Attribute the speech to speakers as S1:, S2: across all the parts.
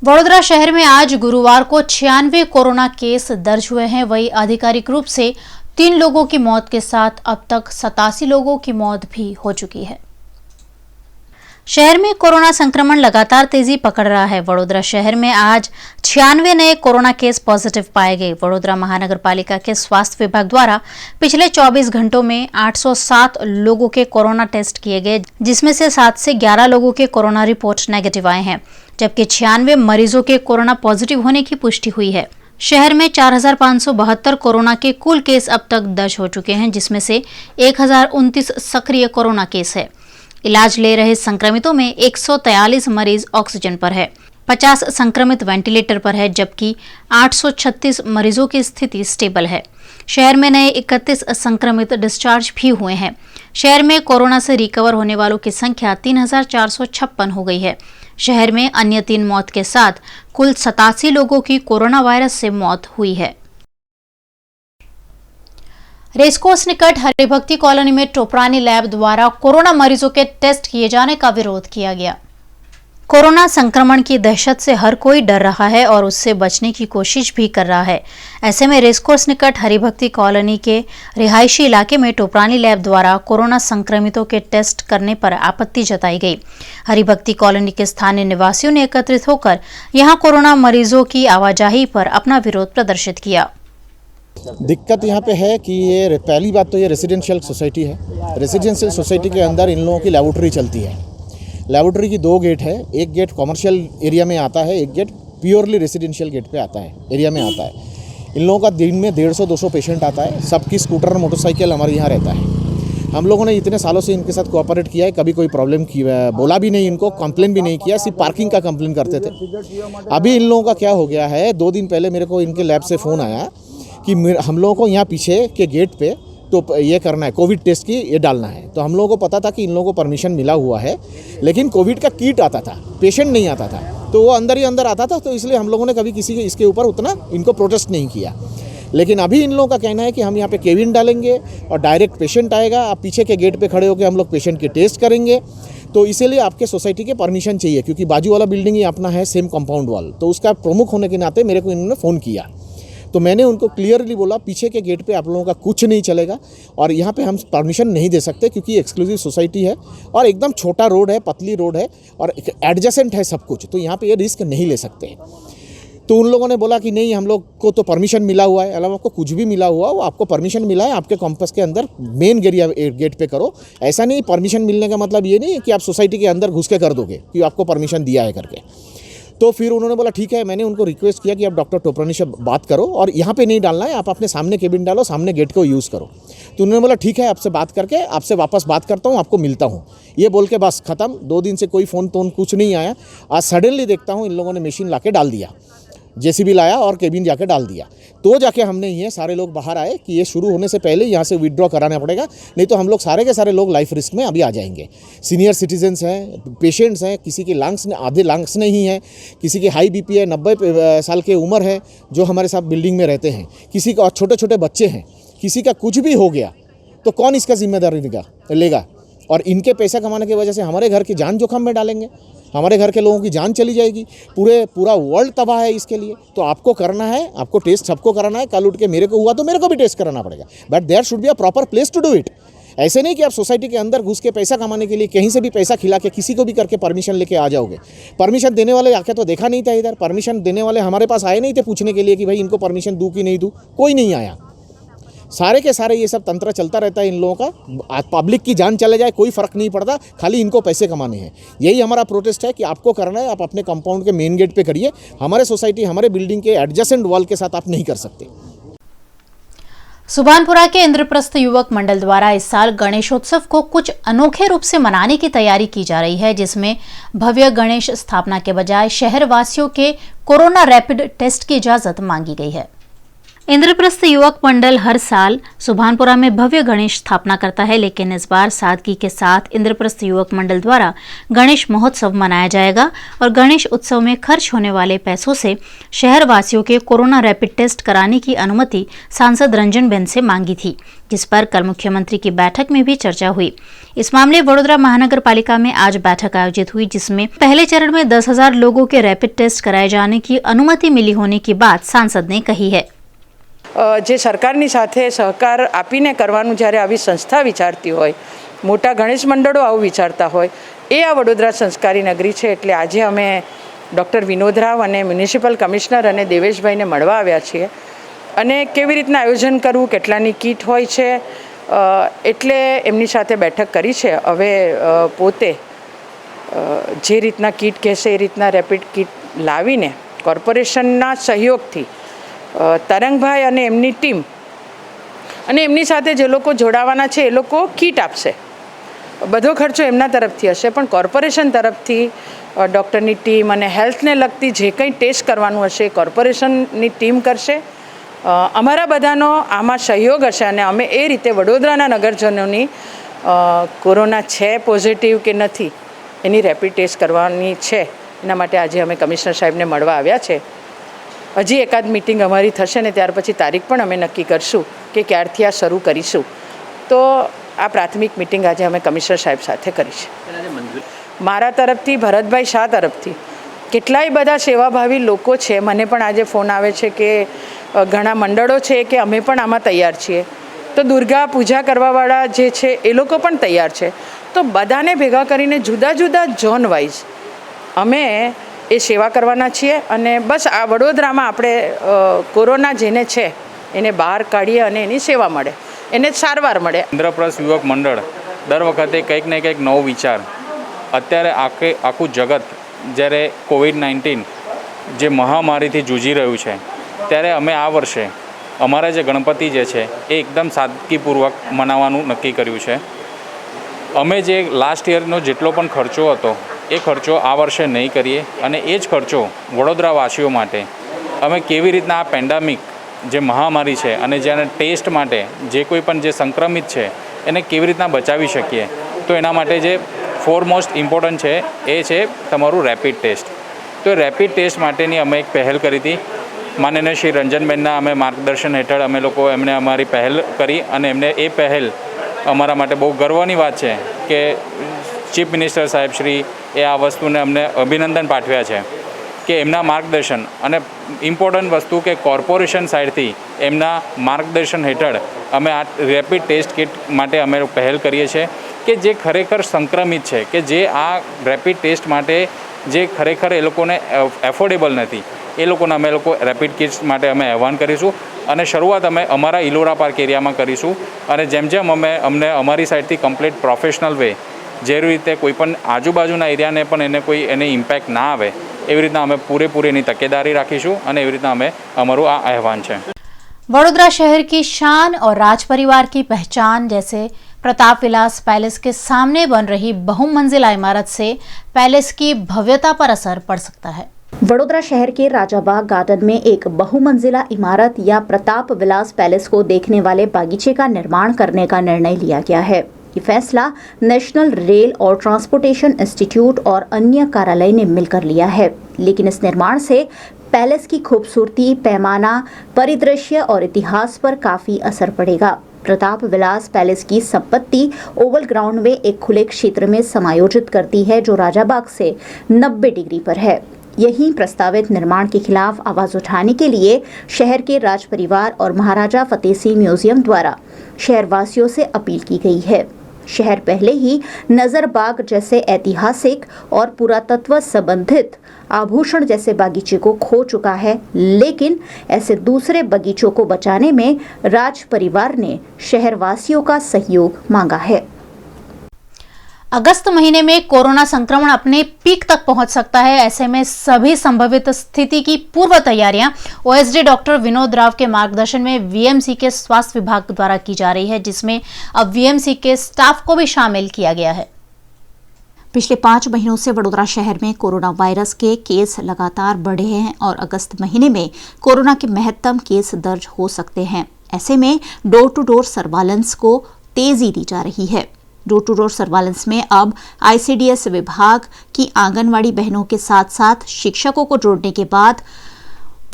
S1: वडोदरा शहर में आज गुरुवार को 96 कोरोना केस दर्ज हुए हैं। वहीं आधिकारिक रूप से 3 लोगों की मौत के साथ अब तक 87 लोगों की मौत भी हो चुकी है। शहर में कोरोना संक्रमण लगातार तेजी पकड़ रहा है। वडोदरा शहर में आज 96 नए कोरोना केस पॉजिटिव पाए गए। वडोदरा महानगर पालिका के स्वास्थ्य विभाग द्वारा पिछले 24 घंटों में 807 लोगों के कोरोना टेस्ट किए गए, जिसमें से 7 से 11 लोगों के कोरोना रिपोर्ट नेगेटिव आए हैं, जबकि 96 मरीजों के कोरोना पॉजिटिव होने की पुष्टि हुई है। शहर में 4572 कोरोना के कुल केस अब तक दर्ज हो चुके हैं, जिसमें से 1029 सक्रिय कोरोना केस है। इलाज ले रहे संक्रमितों में 143 मरीज ऑक्सीजन पर है, 50 संक्रमित वेंटिलेटर पर है, जबकि 836 मरीजों की स्थिति स्टेबल है। शहर में नए 31 संक्रमित डिस्चार्ज भी हुए हैं। शहर में कोरोना से रिकवर होने वालों की संख्या 3456 हो गई है। शहर में अन्य 3 मौत के साथ कुल 87 लोगों की कोरोना वायरस से मौत हुई है। रेसकोर्स निकट हरिभक्ति कॉलोनी में टोपरानी लैब द्वारा कोरोना मरीजों के टेस्ट किए जाने का विरोध किया गया। कोरोना संक्रमण की दहशत से हर कोई डर रहा है और उससे बचने की कोशिश भी कर रहा है। ऐसे में रेसकोर्स निकट हरिभक्ति कॉलोनी के रिहायशी इलाके में टोपरानी लैब द्वारा कोरोना संक्रमितों के टेस्ट करने पर आपत्ति जताई गई। हरिभक्ति कॉलोनी के स्थानीय निवासियों ने एकत्रित होकर यहां कोरोना मरीजों की आवाजाही पर अपना विरोध प्रदर्शित किया।
S2: दिक्कत यहाँ पे है कि ये पहली बात तो ये रेसिडेंशियल सोसाइटी है। रेसिडेंशियल सोसाइटी के अंदर इन लोगों की लैबोरेटरी चलती है। लैबोरेटरी की 2 गेट है, एक गेट कॉमर्शियल एरिया में आता है, एक गेट प्योरली रेसिडेंशियल गेट पे आता है, एरिया में आता है। इन लोगों का दिन में 150-200 पेशेंट आता है। सबकी स्कूटर और मोटरसाइकिल हमारे यहाँ रहता है। हम लोगों ने इतने सालों से इनके साथ कोऑपरेट किया है, कभी कोई प्रॉब्लम की बोला भी नहीं, इनको कंप्लेन भी नहीं किया, सिर्फ पार्किंग का कंप्लेन करते थे। अभी इन लोगों का क्या हो गया है, 2 दिन पहले मेरे को इनके लैब से फ़ोन आया कि हम लोगों को यहाँ पीछे के गेट पे तो ये करना है, कोविड टेस्ट की ये डालना है। तो हम लोगों को पता था कि इन लोगों को परमिशन मिला हुआ है, लेकिन कोविड का किट आता था, पेशेंट नहीं आता था, तो वो अंदर ही अंदर आता था। तो इसलिए हम लोगों ने कभी किसी के इसके ऊपर उतना इनको प्रोटेस्ट नहीं किया। लेकिन अभी इन लोगों का कहना है कि हम यहाँ पे केबिन डालेंगे और डायरेक्ट पेशेंट आएगा, आप पीछे के गेट पे खड़े होकर हम लोग पेशेंट के टेस्ट करेंगे। तो इसीलिए आपके सोसाइटी के परमिशन चाहिए, क्योंकि बाजू वाला बिल्डिंग ही अपना है, सेम कंपाउंड वाल। तो उसका प्रमुख होने के नाते मेरे को इन्होंने फ़ोन किया, तो मैंने उनको क्लियरली बोला पीछे के गेट पे आप लोगों का कुछ नहीं चलेगा और यहाँ पे हम परमिशन नहीं दे सकते, क्योंकि एक्सक्लूसिव सोसाइटी है और एकदम छोटा रोड है, पतली रोड है और एडजेसेंट है सब कुछ, तो यहाँ पे ये रिस्क नहीं ले सकते। तो उन लोगों ने बोला कि नहीं, हम लोग को तो परमिशन मिला हुआ है, अलावा आपको कुछ भी मिला हुआ वो आपको परमिशन मिला है, आपके कैंपस के अंदर मेन गेट पे करो। ऐसा नहीं, परमिशन मिलने का मतलब ये नहीं है कि आप सोसाइटी के अंदर घुस के कर दोगे कि आपको परमिशन दिया है करके। तो फिर उन्होंने बोला ठीक है। मैंने उनको रिक्वेस्ट किया कि आप डॉक्टर टोपरानी से बात करो और यहाँ पे नहीं डालना है, आप अपने सामने केबिन डालो, सामने गेट को यूज़ करो। तो उन्होंने बोला ठीक है, आपसे बात करके आपसे वापस बात करता हूँ, आपको मिलता हूँ। ये बोल के बस ख़त्म। 2 दिन से कोई फ़ोन तोन कुछ नहीं आया। आज सडनली देखता हूँ इन लोगों ने मशीन ला के डाल दिया, जेसीबी लाया और केबिन जाके डाल दिया। तो जाके हमने ये सारे लोग बाहर आए कि ये शुरू होने से पहले यहाँ से विड्रॉ कराना पड़ेगा, नहीं तो हम लोग सारे के सारे लोग लाइफ रिस्क में अभी आ जाएंगे। सीनियर सिटीजन्स हैं, पेशेंट्स हैं, किसी की लंग्स आधे लंग्स नहीं है, किसी की हाई बीपी है, 90 साल की उम्र है जो हमारे साथ बिल्डिंग में रहते हैं, किसी का और छोटे छोटे बच्चे हैं। किसी का कुछ भी हो गया तो कौन इसका जिम्मेदारी लेगा? और इनके पैसा कमाने की वजह से हमारे घर की जान जोखिम में डालेंगे, हमारे घर के लोगों की जान चली जाएगी, पूरा वर्ल्ड तबाह है इसके लिए। तो आपको करना है, आपको टेस्ट सबको कराना है। कल उठ के मेरे को हुआ तो मेरे को भी टेस्ट कराना पड़ेगा, but there should be a proper place to do it. ऐसे नहीं कि आप सोसाइटी के अंदर घुस के पैसा कमाने के लिए कहीं से भी पैसा खिला के किसी को भी करके परमिशन लेके आ जाओगे। परमिशन देने वाले आके तो देखा नहीं था इधर, परमिशन देने वाले हमारे पास आए नहीं थे पूछने के लिए कि भाई इनको परमिशन दूँ कि नहीं दूँ, कोई नहीं आया। सारे के सारे ये सब तंत्र चलता रहता है इन लोगों का। पब्लिक की जान चले जाए कोई फ़र्क नहीं पड़ता, खाली इनको पैसे कमाने हैं। यही हमारा प्रोटेस्ट है कि आपको करना है, आप अपने कंपाउंड के मेन गेट पे करिए। हमारे सोसाइटी, हमारे बिल्डिंग के एडजेसेंट वॉल के साथ आप नहीं कर सकते।
S1: सुभानपुरा के इंद्रप्रस्थ युवक मंडल द्वारा इस साल गणेशोत्सव को कुछ अनोखे रूप से मनाने की तैयारी की जा रही है, जिसमें भव्य गणेश स्थापना के बजाय शहर वासियों के कोरोना रैपिड टेस्ट की इजाजत मांगी गई है। इंद्रप्रस्थ युवक मंडल हर साल सुभानपुरा में भव्य गणेश स्थापना करता है, लेकिन इस बार सादगी के साथ इंद्रप्रस्थ युवक मंडल द्वारा गणेश महोत्सव मनाया जाएगा और गणेश उत्सव में खर्च होने वाले पैसों से शहर वासियों के कोरोना रैपिड टेस्ट कराने की अनुमति सांसद रंजनबेन से मांगी थी, जिस पर कल मुख्यमंत्री की बैठक में भी चर्चा हुई। इस मामले वडोदरा महानगर पालिका में आज बैठक आयोजित हुई, जिसमें पहले चरण में 10,000 लोगों के रैपिड टेस्ट कराए जाने की अनुमति मिली होने की बात सांसद ने कही है।
S3: જે સરકારની સાથે સહકાર આપીને કરવાનું જ્યારે આવી સંસ્થા વિચારતી હોય, મોટા ગણેશ મંડળો આવું વિચારતા હોય, એ આ વડોદરા સંસ્કારી નગરી છે. એટલે આજે અમે ડૉક્ટર વિનોદ રાવ અને મ્યુનિસિપલ કમિશનર અને દેવેશભાઈને મળવા આવ્યા છીએ અને કેવી રીતના આયોજન કરવું, કેટલાની કીટ હોય છે, એટલે એમની સાથે બેઠક કરી છે. હવે પોતે જે રીતના કીટ કહેશે એ રીતના રેપિડ કીટ લાવીને કોર્પોરેશનના સહયોગથી તરંગભાઈ અને એમની ટીમ અને એમની સાથે જે લોકો જોડાવાના છે એ લોકો કીટ આપશે. બધો ખર્ચો એમના તરફથી હશે, પણ કોર્પોરેશન તરફથી ડૉક્ટરની ટીમ અને હેલ્થને લગતી જે કંઈ ટેસ્ટ કરવાનું હશે એ કોર્પોરેશનની ટીમ કરશે. અમારા બધાનો આમાં સહયોગ હશે અને અમે એ રીતે વડોદરાના નગરજનોની કોરોના છે પોઝિટિવ કે નથી એની રેપિડ ટેસ્ટ કરવાની છે. એના માટે આજે અમે કમિશનર સાહેબને મળવા આવ્યા છે. હજી એકાદ મીટિંગ અમારી થશે ને ત્યાર પછી તારીખ પણ અમે નક્કી કરશું કે ક્યારથી આ શરૂ કરીશું. તો આ પ્રાથમિક મીટિંગ આજે અમે કમિશનર સાહેબ સાથે કરી છે. મારા તરફથી, ભરતભાઈ શાહ તરફથી કેટલાય બધા સેવાભાવી લોકો છે. મને પણ આજે ફોન આવે છે કે ઘણા મંડળો છે કે અમે પણ આમાં તૈયાર છીએ. તો દુર્ગા પૂજા કરવાવાળા જે છે એ લોકો પણ તૈયાર છે. તો બધાને ભેગા કરીને જુદા જુદા ઝોન વાઇઝ અમે એ સેવા કરવાના છીએ અને બસ આ વડોદરામાં આપણે કોરોના જેને છે એને બહાર કાઢીએ અને એની સેવા મળે, એને સારવાર મળે.
S4: ઇન્દ્રપ્રસ્થ યુવક મંડળ દર વખતે કંઈક ને કંઈક નવો વિચાર. અત્યારે આખું જગત જ્યારે કોવિડ-19 જે મહામારીથી જૂજી રહ્યું છે, ત્યારે અમે આ વર્ષે અમારા જે ગણપતિ જે છે એ એકદમ સાદગીપૂર્વક મનાવવાનું નક્કી કર્યું છે. અમે જે લાસ્ટ યરનો જેટલો પણ ખર્ચો હતો એ ખર્ચો આ વર્ષે નહીં કરીએ અને એ જ ખર્ચો વડોદરાવાસીઓ માટે અમે કેવી રીતના આ પેન્ડેમિક જે મહામારી છે અને જેને ટેસ્ટ માટે જે કોઈ પણ જે સંક્રમિત છે એને કેવી રીતના બચાવી શકીએ. તો એના માટે જે ફોરમોસ્ટ ઇમ્પોર્ટન્ટ છે એ છે તમારું રેપિડ ટેસ્ટ. તો રેપિડ ટેસ્ટ માટેની અમે એક પહેલ કરી હતી. માનનીય શ્રી રંજનબેનના અમે માર્ગદર્શન હેઠળ અમે લોકો એમને અમારી પહેલ કરી અને એમને એ પહેલ અમારા માટે બહુ ગર્વની વાત છે કે ચીફ મિનિસ્ટર સાહેબ શ્રી એ આ વસ્તુને અમને અભિનંદન પાઠવ્યા છે કે એમના માર્ગદર્શન અને ઇમ્પોર્ટન્ટ વસ્તુ કે કોર્પોરેશન સાઇડથી એમના માર્ગદર્શન હેઠળ અમે આ રેપિડ ટેસ્ટ કિટ માટે અમે પહેલ કરીએ છીએ કે જે ખરેખર સંક્રમિત છે, કે જે આ રેપિડ ટેસ્ટ માટે જે ખરેખર એ લોકોને એફોર્ડેબલ નથી, એ લોકોને અમે લોકો રેપિડ કિટ્સ માટે અમે આહવાન કરીશું અને શરૂઆત અમે અમારા ઇલોરા પાર્ક એરિયામાં કરીશું અને જેમ જેમ અમને અમારી સાઇડથી કમ્પ્લીટ પ્રોફેશનલ વે જે રીતે કોઈ પણ આજુબાજુના એરિયાને પણ એને કોઈ એને ઇમ્પેક્ટ ના આવે એવી રીતના અમે પૂરેપૂરી એની તકેદારી રાખીશું અને એવી રીતના અમે અમારું આ આહવાન છે.
S1: वडोदरा शहर की शान और राज परिवार की पहचान जैसे प्रताप विलास पैलेस के सामने बन रही बहुमंजिला इमारत से पैलेस की भव्यता पर असर पड़ सकता है।
S5: वडोदरा शहर के राजाबाग गार्डन में एक बहुमंजिला इमारत या प्रताप विलास पैलेस को देखने वाले बागीचे का निर्माण करने का निर्णय लिया गया है। ये फैसला नेशनल रेल और ट्रांसपोर्टेशन इंस्टीट्यूट और अन्य कार्यालय ने मिलकर लिया है, लेकिन इस निर्माण से पैलेस की खूबसूरती, पैमाना, परिदृश्य और इतिहास पर काफी असर पड़ेगा। प्रताप विलास पैलेस की संपत्ति ओवल ग्राउंड में एक खुले क्षेत्र में समायोजित करती है जो राजाबाग से 90 डिग्री पर है। यही प्रस्तावित निर्माण के खिलाफ आवाज उठाने के लिए शहर के राज परिवार और महाराजा फतेह सिंह म्यूजियम द्वारा शहरवासियों से अपील की गई है। शहर पहले ही नजरबाग जैसे ऐतिहासिक और पुरातत्व संबंधित आभूषण जैसे बागीचे को खो चुका है, लेकिन ऐसे दूसरे बगीचों को बचाने में राज परिवार ने शहरवासियों का सहयोग मांगा है।
S1: अगस्त महीने में कोरोना संक्रमण अपने पीक तक पहुंच सकता है। ऐसे में सभी संभावित स्थिति की पूर्व तैयारियां ओएसडी डॉक्टर विनोद राव के मार्गदर्शन में वीएमसी के स्वास्थ्य विभाग द्वारा की जा रही है, जिसमें अब वीएमसी के स्टाफ को भी शामिल किया गया है।
S5: पिछले 5 महीनों से वडोदरा शहर में कोरोना वायरस के केस लगातार बढ़े हैं और अगस्त महीने में कोरोना के महत्तम केस दर्ज हो सकते हैं। ऐसे में डोर टू डोर सर्वालेंस को तेजी दी जा रही है। डोर टू डोर सर्वालेंस में अब आईसीडीएस विभाग की आंगनवाड़ी बहनों के साथ साथ शिक्षकों को जोड़ने के बाद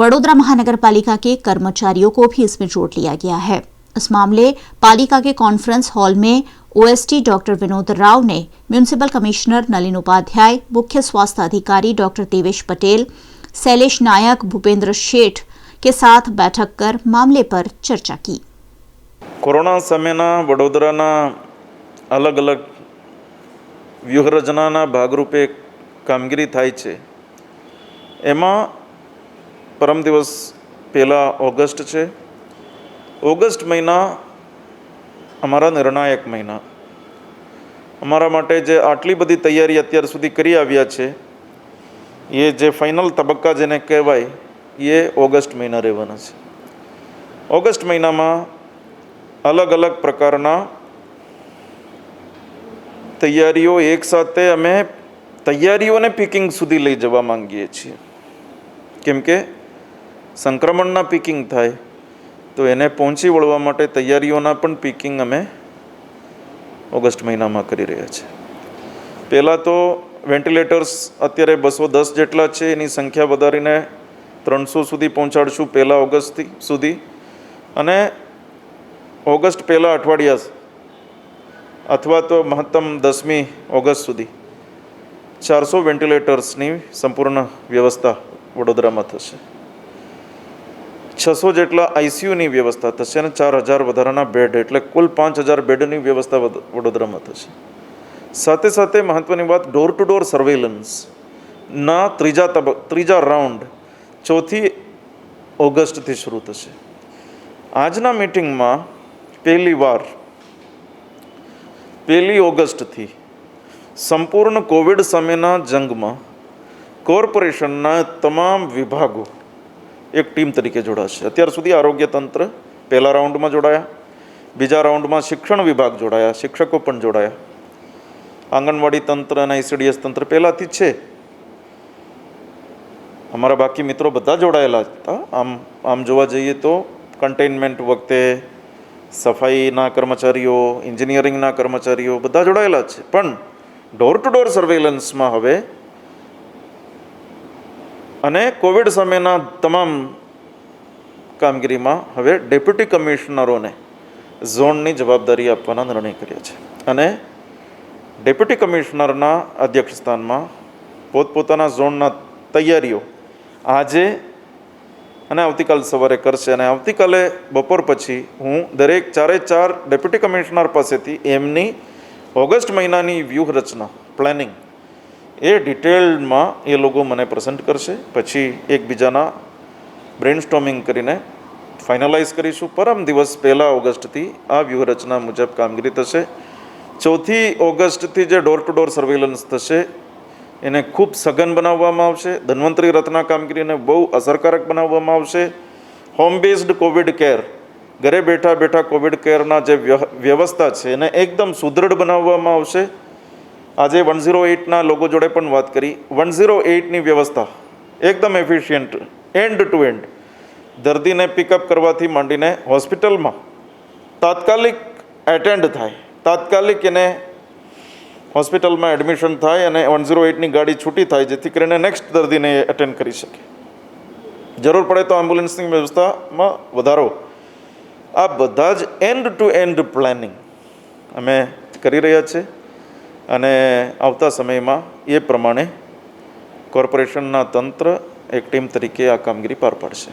S5: वडोदरा महानगर पालिका के कर्मचारियों को भी इसमें जोड़ लिया गया है। इस मामले पालिका के कॉन्फ्रेंस हॉल में ओएसडी डॉक्टर विनोद राव ने म्युनिसिपल कमिश्नर नलिन उपाध्याय, मुख्य स्वास्थ्य अधिकारी डॉक्टर देवेश पटेल, शैलेश नायक, भूपेंद्र शेठ के साथ बैठक कर मामले पर चर्चा की।
S6: कोरोना समयना वडोदराना अलग अलग व्यूहरचनाना भागरूपे कामगीरी थाय छे। एमां परम दिवस पहला ऑगस्ट है। ऑगस्ट महीना अमारा निर्णायक महीना, अमारा माटे जे आटली बधी तैयारी अत्यार सुधी करी आव्या छे, ये जे फाइनल तबक्का जेने कहेवाय ये ऑगस्ट महीना रहेवाना छे। ऑगस्ट महीना में अलग अलग प्रकारना तैयारीओ एक साथे अमे तैयारीओने पीकिंग सुधी लई जवा मांगीए छीए। केम के संक्रमणना पीकिंग थाय तो एने पहोंची वळवा माटे तैयारीओना पण पीकिंग अमे ऑगस्ट महीना में करी रह्या छे। पहला तो वेंटिलेटर्स अत्यारे 210 जेटला छे, एनी संख्या वधारीने 300 सुधी पहोंचाडशुं पहला ऑगस्ट सुधी। अने ऑगस्ट पहला अठवाडिया अथवा तो महत्तम 10મી ऑगस्ट सुधी 400 वेंटिलेटर्सनी संपूर्ण व्यवस्था वडोदरामां थशे। 600 જેટલા આઈસીયુની વ્યવસ્થા થશે અને 4000 વધારાના બેડ, એટલે કુલ 5000 બેડની વ્યવસ્થા વડોદરામાં થશે। સાથે સાથે મહત્વની વાત, ડોર ટુ ડોર સર્વેલન્સના ત્રીજા રાઉન્ડ 4મી ઓગસ્ટથી શરૂ થશે। આજના મિટિંગમાં પહેલી વાર 1 ઓગસ્ટથી સંપૂર્ણ કોવિડ સામેના જંગમાં કોર્પોરેશનના તમામ વિભાગો एक टीम तरीके जोड़ाशे। अत्यार सुधी आरोग्य तंत्र पहला राउंड में जोड़ाया, बीजा राउंड में शिक्षण विभाग जोड़ाया, शिक्षकों पण जोड़ाया, आंगणवाड़ी तंत्र और आईसीडीएस तंत्र पहलाथी छे। अमारा बाकी मित्रों बधा जोड़ायेला हता। आम जोवा जईए तो कंटेनमेंट वखते सफाईना कर्मचारीओ, इंजीनियरिंगना कर्मचारीओ बधा जोड़ायेला छे। पण डोर टू डोर सर्वेलन्स में हवे અને કોવિડ સામેના તમામ કામગીરીમાં હવે ડેપ્યુટી કમિશનરોને ઝોનની જવાબદારી આપવાના નિર્ણય કર્યા છે અને ડેપ્યુટી કમિશનરના અધ્યક્ષસ્થાનમાં પોતપોતાના ઝોનના તૈયારીઓ આજે અને આવતીકાલ સવારે કરશે અને આવતીકાલે બપોર પછી હું દરેક 4 ડેપ્યુટી કમિશનર પાસેથી એમની ઓગસ્ટ મહિનાની વ્યૂહરચના પ્લાનિંગ એ ડિટેલમાં એ લોકો મને પ્રેઝન્ટ કરશે। પછી એકબીજાના બ્રેઇનસ્ટોર્મિંગ કરીને ફાઇનલાઇઝ કરીશું। પરમ દિવસ 1 ઓગસ્ટથી આ વ્યૂહરચના મુજબ કામગીરી થશે। 4મી ઓગસ્ટથી જે ડોર ટુ ડોર સર્વેલન્સ થશે એને ખૂબ સઘન બનાવવામાં આવશે। ધન્વંતરી રથના કામગીરીને બહુ અસરકારક બનાવવામાં આવશે। હોમ બેઝડ કોવિડ કેર, ઘરે બેઠા બેઠા કોવિડ કેરના જે વ્યવસ્થા છે એને એકદમ સુદૃઢ બનાવવામાં આવશે। આજે 108ના લોકો જોડે પણ વાત કરી। 108ની વ્યવસ્થા એકદમ એફિશિયન્ટ, એન્ડ ટુ એન્ડ દર્દીને પિકઅપ કરવાથી માંડીને હોસ્પિટલમાં તાત્કાલિક એટેન્ડ થાય, તાત્કાલિક એને હોસ્પિટલમાં એડમિશન થાય અને 108ની ગાડી છૂટી થાય જેથી કરીને નેક્સ્ટ દર્દીને એટેન્ડ કરી શકે। જરૂર પડે તો એમ્બ્યુલન્સની વ્યવસ્થામાં વધારો। આ બધા જ એન્ડ ટુ એન્ડ પ્લાનિંગ અમે કરી રહ્યા છીએ અને આવતા સમયમાં એ પ્રમાણે કોર્પોરેશનના તંત્ર એક ટીમ તરીકે આ કામગીરી પાર પાડશે।